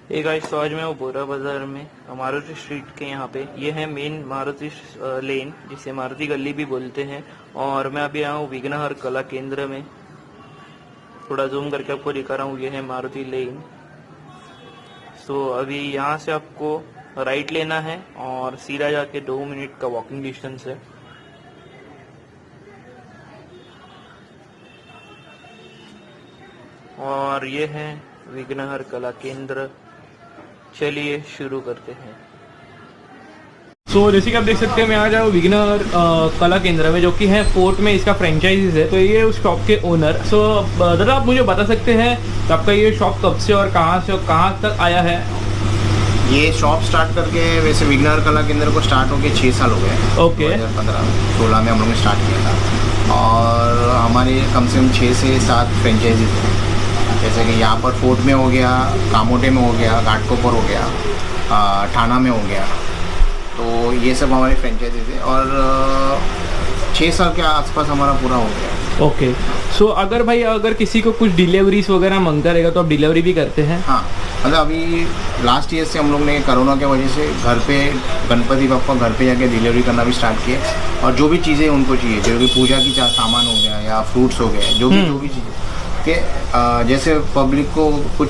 एक गाइस, तो आज मैं वो बोरा बाजार में मारुति स्ट्रीट के यहाँ पे, ये है मेन मारुति लेन, जिसे मारुति गली भी बोलते हैं। और मैं अभी आया हूँ विघ्नहर कला केंद्र में। थोड़ा जूम करके आपको दिखा रहा हूँ, ये है मारुति लेन। तो अभी यहाँ से आपको राइट लेना है और सीधा जाके 2 मिनट का वॉकिंग डिस्टेंस है। और ये है विघ्नहर कला केंद्र। चलिए शुरू करते हैं। जैसे कि आप देख सकते हैं, मैं आ जाऊँ विघ्नहर कला केंद्र में, जो कि है फोर्ट में इसका फ्रेंचाइजीज है। तो ये उस शॉप के ओनर। दादा, आप मुझे बता सकते हैं तो आपका ये शॉप कब से और कहाँ तक आया है? ये शॉप स्टार्ट करके वैसे विघ्नहर कला केंद्र को स्टार्ट होके 6 साल हो गए। ओके। 2015-16 में हम लोगों ने स्टार्ट किया था और हमारे कम से कम 6 से 7 फ्रेंचाइजीज हैं। जैसे कि यहाँ पर फोर्ट में हो गया, कामोटे में हो गया, घाटकोपर हो गया, ठाणा में हो गया। तो ये सब हमारे फ्रेंचाइजीज है और 6 साल के आसपास हमारा पूरा हो गया। ओके। अगर किसी को कुछ डिलीवरीज वगैरह मांगता रहेगा तो आप डिलीवरी भी करते हैं? हाँ, मतलब अभी लास्ट ईयर से हम लोग ने कोरोना के वजह से घर पे गणपति बप्पा घर पे जाके डिलीवरी करना भी स्टार्ट किया। और जो भी चीज़ें उनको चाहिए, जो भी पूजा की सामान हो गया या फ्रूट्स हो गए, जो भी चीज़ें कि जैसे पब्लिक को कुछ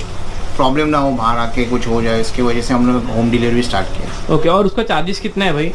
प्रॉब्लम ना हो, बाहर आके कुछ हो जाए, इसकी वजह से हम लोग होम डिलीवरी स्टार्ट किया। ओके। और उसका चार्जेस कितना है भाई?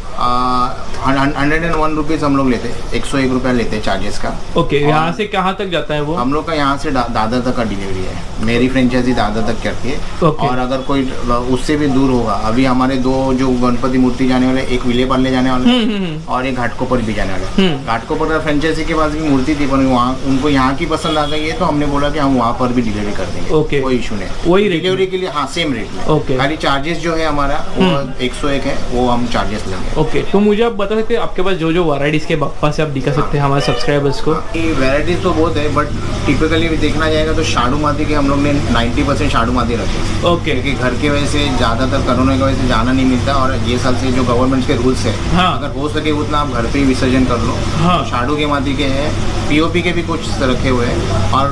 101 रुपीज़ हम लोग लेते हैं, 101 रुपया लेते हैं चार्जेस का। ओके। यहाँ से कहाँ तक जाता है वो? हम लोग का यहाँ से दादर तक का डिलीवरी है। मेरी फ्रेंचाइजी दादर तक करती है। ओके। और अगर कोई उससे भी दूर होगा, अभी हमारे 2 जो गणपति मूर्ति जाने वाले, एक विलेपार्ले जाने वाले और एक घाटकोपर भी जाने वाले। घाटकोपर का फ्रेंचाइजी के पास भी मूर्ति थी, पर वहाँ उनको यहाँ की पसंद आ गई है, तो हमने बोला कि हम वहाँ पर भी डिलीवरी कर देंगे। ओके। कोई इशू नहीं, वही डिलीवरी के लिए। हाँ, सेम रेट में। ओके। खाली चार्जेस जो है हमारा वो 101 है, वो हम चार्जेस लेंगे। ओके। तो मुझे आप बता सकते हैं आपके पास जो वैराइटीज के बप्पा से आप दिखा सकते हैं हमारे सब्सक्राइबर्स को? वैराइटीज तो बहुत है, बट टिपिकली देखना जाएगा तो शाडू माती के हम लोग ने 90% शाडू माती रखे। ओके। क्योंकि घर के वजह से ज़्यादातर कोरोना की वजह से जाना नहीं मिलता, और ये साल से जो गवर्नमेंट के रूल्स है, हाँ। अगर हो सके उतना आप घर पे ही विसर्जन कर लो। हाँ। तो शाडू के माती के हैं, पीओपी के भी कुछ रखे हुए हैं, और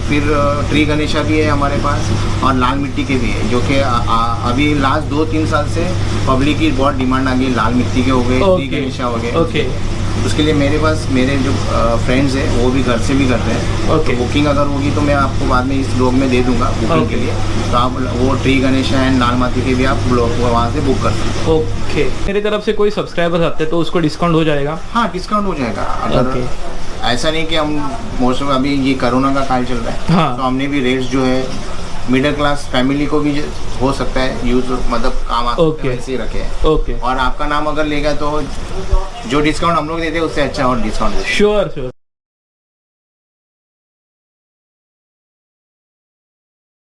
फिर ट्री गणेशा भी है हमारे पास, और लाल मिट्टी के भी है, जो कि अभी लास्ट 2-3 साल से पब्लिक की बहुत डिमांड आ गई। लाल मिट्टी के हो गए, ट्री गणेशा हो गए। ओके। उसके लिए मेरे पास मेरे जो फ्रेंड्स हैं वो भी घर से भी करते हैं। ओके। तो बुकिंग अगर होगी तो मैं आपको बाद में इस ब्लॉग में दे दूंगा बुकिंग के लिए। तो आप वो ट्री गणेशा एंड लाल माती के भी आप ब्लॉग वहाँ से बुक कर सकते हैं। ओके। मेरी तरफ से कोई सब्सक्राइबर आते हैं तो उसको डिस्काउंट हो जाएगा? हाँ, डिस्काउंट हो जाएगा। अगर ऐसा नहीं कि हम मोस्ट ऑफ अभी ये कोरोना का काल चल रहा है। हाँ। तो हमने भी रेट्स जो है मिडिल क्लास फैमिली को भी हो सकता है यूज, मतलब काम आ सकता है, वैसे ही रखे हैं। ओके। और आपका नाम अगर लेगा तो जो डिस्काउंट हम लोग देते हैं उससे अच्छा और डिस्काउंट देते हैं। श्योर।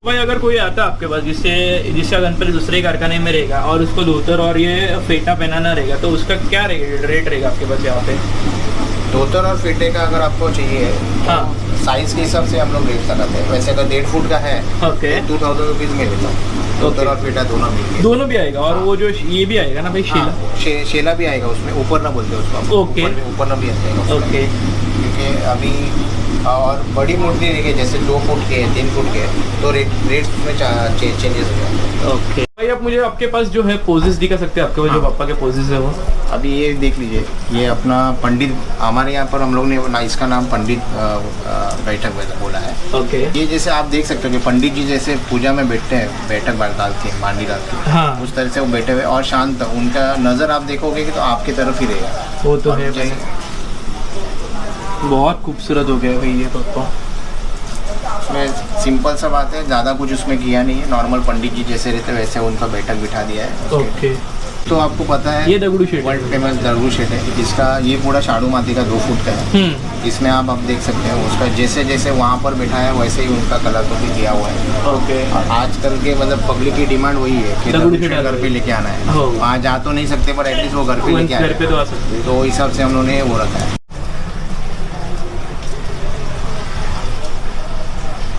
भाई, अगर कोई आता है आपके पास जिसका गणपति दूसरे कारखाने में रहेगा और उसको धोतर और ये फेटा पहनाना रहेगा, तो उसका क्या रेट रहेगा आपके पास यहाँ पे? धोतर और फेटे का अगर आपको चाहिए, हाँ, साइज के हिसाब से हम लोग रेट लगाते हैं। वैसे अगर 1.5 फुट का है, ओके, 2000 रुपीज़ में लेता हूँ। धोतर और फेटा दोनों भी आएगा। और वो जो ये भी आएगा ना भाई, शेला? शेला भी आएगा उसमें, ऊपर ना बोलते उसको। ओके। ऊपर ना भी आ जाएगा। ओके। क्योंकि अभी और बड़ी मूर्ति देखिए, जैसे 2 फुट के 3 फुट के, तो रेट में चेंजेस हो जाएगा। ओके भाई, आप मुझे आपके पास जो है पोजेस दिखा सकते हैं आपके पास? हाँ। जो पापा के पोजेस है वो अभी ये देख लीजिए, ये अपना पंडित, हमारे यहाँ पर हम लोग ने इसका नाम पंडित बैठक बोला है। ओके। ये जैसे आप देख सकते हो कि पंडित जी जैसे पूजा में बैठते हैं, बैठक डाल के, मांडी डाल के, हाँ, उस तरह से वो बैठे हुए और शांत, उनका नज़र आप देखोगे कि तो आपकी तरफ ही रहेगा। वो तो है भाई, बहुत खूबसूरत हो गया भाई ये पापा। उसमें सिंपल सा बात है, ज़्यादा कुछ उसमें किया नहीं है। नॉर्मल पंडित जी जैसे रहते वैसे उनका बैठक बिठा दिया है। ओके। तो आपको पता है ये दगड़ू शेट, वर्ल्ड फेमस दगड़ू शेट है। इसका ये पूरा शाडू माती का 2 फुट का है। इसमें आप देख सकते हैं उसका जैसे जैसे वहाँ पर बैठा है वैसे ही उनका कलर को भी किया हुआ है। ओके। और आजकल के मतलब पब्लिक की डिमांड वही है कि दगड़ू शेट घर पे लेके आना है। वहाँ जा तो नहीं सकते, पर एटलीस्ट वो घर पे लेके आए, तो आ सकते हैं। तो इस हिसाब से हम लोगों ने वो रखा है।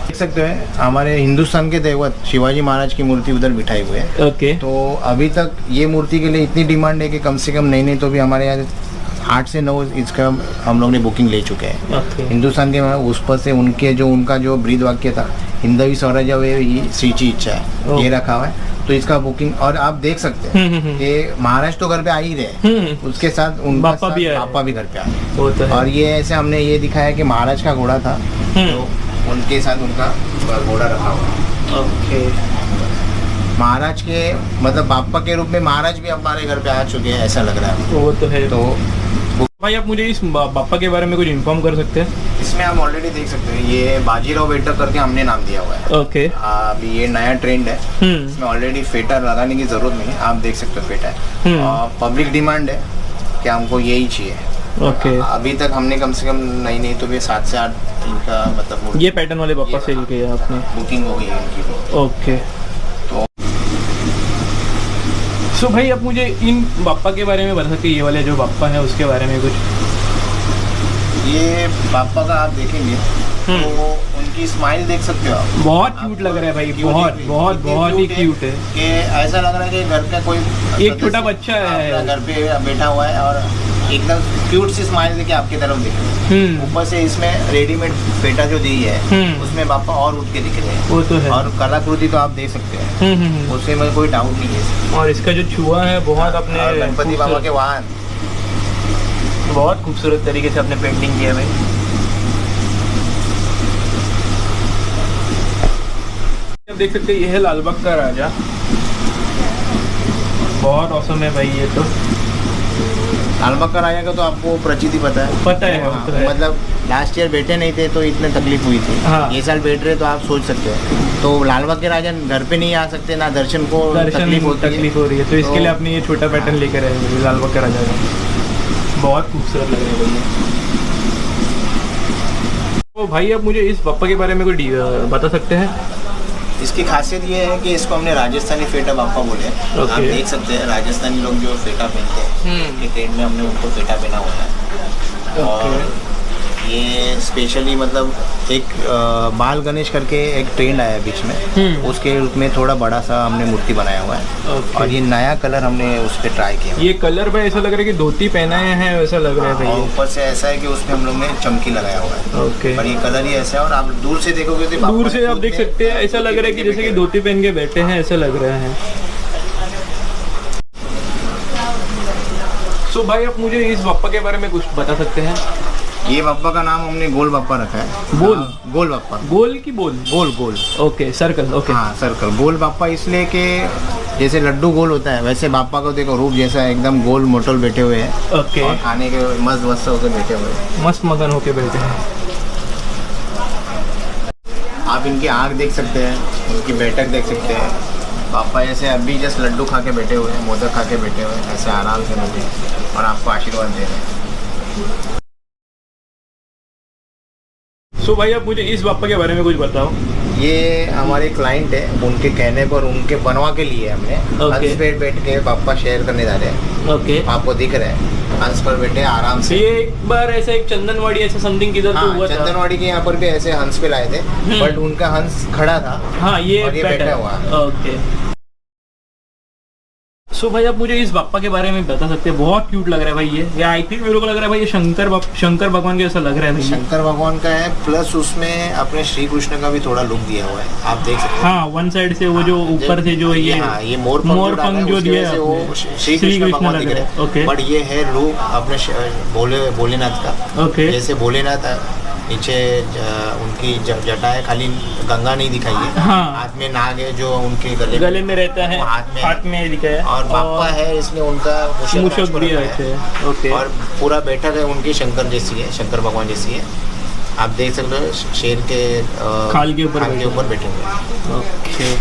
देख सकते हैं हमारे हिंदुस्तान के देवत शिवाजी महाराज की मूर्ति उधर बिठाई हुई है। ओके। तो अभी तक ये मूर्ति के लिए इतनी डिमांड है कि कम से कम नहीं तो भी हमारे यहाँ 8 से 9 इसका हम लोग ने बुकिंग ले चुके हैं। हिंदुस्तान के उस पर से उनका जो ब्रीद वाक्य था, हिंदवी स्वराज्य वे ही श्रीची इच्छा है, ये रखा हुआ है। तो तो इसका बुकिंग, और आप देख सकते हैं कि महाराज तो घर पे आ ही रहे, उसके साथ उनका बापा भी आए। बापा भी घर पे आए। वो तो है। और ये ऐसे हमने ये दिखाया कि महाराज का घोड़ा था, तो उनके साथ उनका घोड़ा रखा हुआ। ओके। महाराज के मतलब बापा के रूप में महाराज भी हमारे घर पे आ चुके हैं, ऐसा लग रहा है। वो तो है। तो भाई आप मुझे इस बापा के बारे में कुछ इन्फॉर्म कर सकते हैं? इसमें आप ऑलरेडी देख सकते हैं, ये बाजीराव बेटा करके हमने नाम दिया हुआ है। ओके। अभी ये नया ट्रेंड है, इसमें ऑलरेडी फेटा लगाने की जरूरत नहीं है, आप देख सकते हो फेटा है। और पब्लिक डिमांड है कि हमको यही चाहिए। ओके। अभी तक हमने कम से कम नहीं तो भी 7 से 8 इनका मतलब ये पैटर्न वाले बापा सेल किया आपने? बुकिंग हो गई है इनकी। ओके। तो सो भाई आप मुझे इन बापा के बारे में बता सकते हैं, ये वाले जो बापा है उसके बारे में कुछ? ये बापा का आप देखेंगे तो उनकी स्माइल देख सकते हो आप, बहुत क्यूट लग रहा है भाई, बहुत बहुत बहुत ही क्यूट है। कि ऐसा लग रहा है कि घर का कोई एक छोटा बच्चा है घर पे बैठा हुआ है और एकदम क्यूट सी स्माइल देके आपकी तरफ दिख रहे हैं। ऊपर से इसमें रेडीमेड पेटा जो दी है उसमें बापा और उठ के दिख रहे हैं। वो तो है। और कलाकृति तो आप देख सकते हैं, उससे में कोई डाउट नहीं है। और इसका जो छुआ है बहुत अपने गणपति बाबा के वाहन बहुत खूबसूरत तरीके से अपने पेंटिंग किया है भाई। आप देख सकते हैं ये है लालबाग का राजा, बहुत औसम है भाई ये तो। लालबाग का राजा का तो आपको प्रचिति पता है? पता है, वो तो है। मतलब लास्ट ईयर बैठे नहीं थे तो इतने तकलीफ हुई थी। ये साल बैठ रहे तो आप सोच सकते हैं। तो लालबाग के राजा घर पे नहीं आ सकते, ना दर्शन को तकलीफ हो रही है, तो इसके लिए आपने ये छोटा पैटर्न लेकर आए हैं लालबाग का राजा का। बहुत खूबसूरत लग रहा है भैया। तो भाई आप मुझे इस बापा के बारे में कोई बता सकते हैं? इसकी खासियत ये है कि इसको हमने राजस्थानी फेटा बापा बोले। आप देख सकते हैं राजस्थानी लोग जो फेटा पहनते हैं, ये ट्रेंड में हमने उनको फेटा पहना हुआ है। और ये स्पेशली मतलब एक बाल गणेश करके एक ट्रेंड आया बीच में, उसके रूप में थोड़ा बड़ा सा हमने मूर्ति बनाया हुआ है। और ये नया कलर हमने उस पर ट्राई किया। ये कलर भाई ऐसा लग रहा है कि धोती पहनाए हैं वैसा लग रहा है भाई। और ऊपर से ऐसा है कि उसमें हम लोग ने चमकी लगाया हुआ है। ओके। और ये कलर ही ऐसा है, और आप दूर से देखोगे तो दूर से आप देख सकते हैं ऐसा लग रहा है कि जैसे कि धोती पहन के बैठे हैं, ऐसा लग रहा है। सो भाई आप मुझे इस बापा के बारे में कुछ बता सकते हैं? ये बापा का नाम हमने गोल बापा रखा है। गोल बापा। गोल की बोल? गोल। Okay, circle. ओके। हाँ, सर्कल। गोल बापा इसलिए कि जैसे लड्डू गोल होता है, वैसे बापा को देखो रूप जैसा एकदम गोल मोटल बैठे हुए हैं। ओके। और खाने के मस्त होकर बैठे हुए हैं, मस्त मगन होके बैठे हैं। आप इनकी आँख देख सकते हैं, उनकी बैठक देख सकते हैं। पापा ऐसे अभी जस्ट लड्डू खा के बैठे हुए हैं, मोदक खा के बैठे हुए हैं, ऐसे आराम से बैठे और आपको आशीर्वाद दे रहे हैं। सो भाई आप मुझे इस बापा के बारे में कुछ बताओ। ये हमारे क्लाइंट है, उनके कहने पर उनके बनवा के लिए हमने हंस पे बैठ के पापा शेयर करने जा रहे हैं। ओके। आपको दिख रहे हैं हंस पर बैठे आराम से। ये एक बार ऐसा एक चंदनवाड़ी ऐसा समथिंग किधर तो हुआ था। चंदनवाड़ी के यहाँ पर भी ऐसे हंस पे लाए थे, बट उनका हंस खड़ा था। हाँ, ये बैठा हुआ। ओके। सो भाई आप मुझे इस बापा के बारे में बता सकते हैं? बहुत क्यूट लग रहा है भाई ये आई थिंक मेरे को लग रहा है भाई ये शंकर भगवान के जैसा लग रहा है भाई। शंकर भगवान का है, प्लस उसमें अपने श्री कृष्ण का भी थोड़ा लुक दिया हुआ है, आप देख सकते हैं। हाँ, वन साइड से वो जो ऊपर से जो ये मोर पंख जो दिया है वो श्री कृष्ण भगवान दिख रहे हैं। ओके। बट ये है लुक अपने भोलेनाथ का। ओके। जैसे भोलेनाथ नीचे उनकी जटा है, खाली गंगा नहीं दिखाई है। हाँ। हाथ में नाग है जो उनके गले में रहता है, हाथ में दिखाया है। और बापा है, इसलिए उनका मुशक भी है। ओके। और पूरा बैठक है उनकी शंकर जैसी है, शंकर भगवान जैसी है। आप देख सकते हो शेर के खाल के ऊपर बैठे हुए। ओके।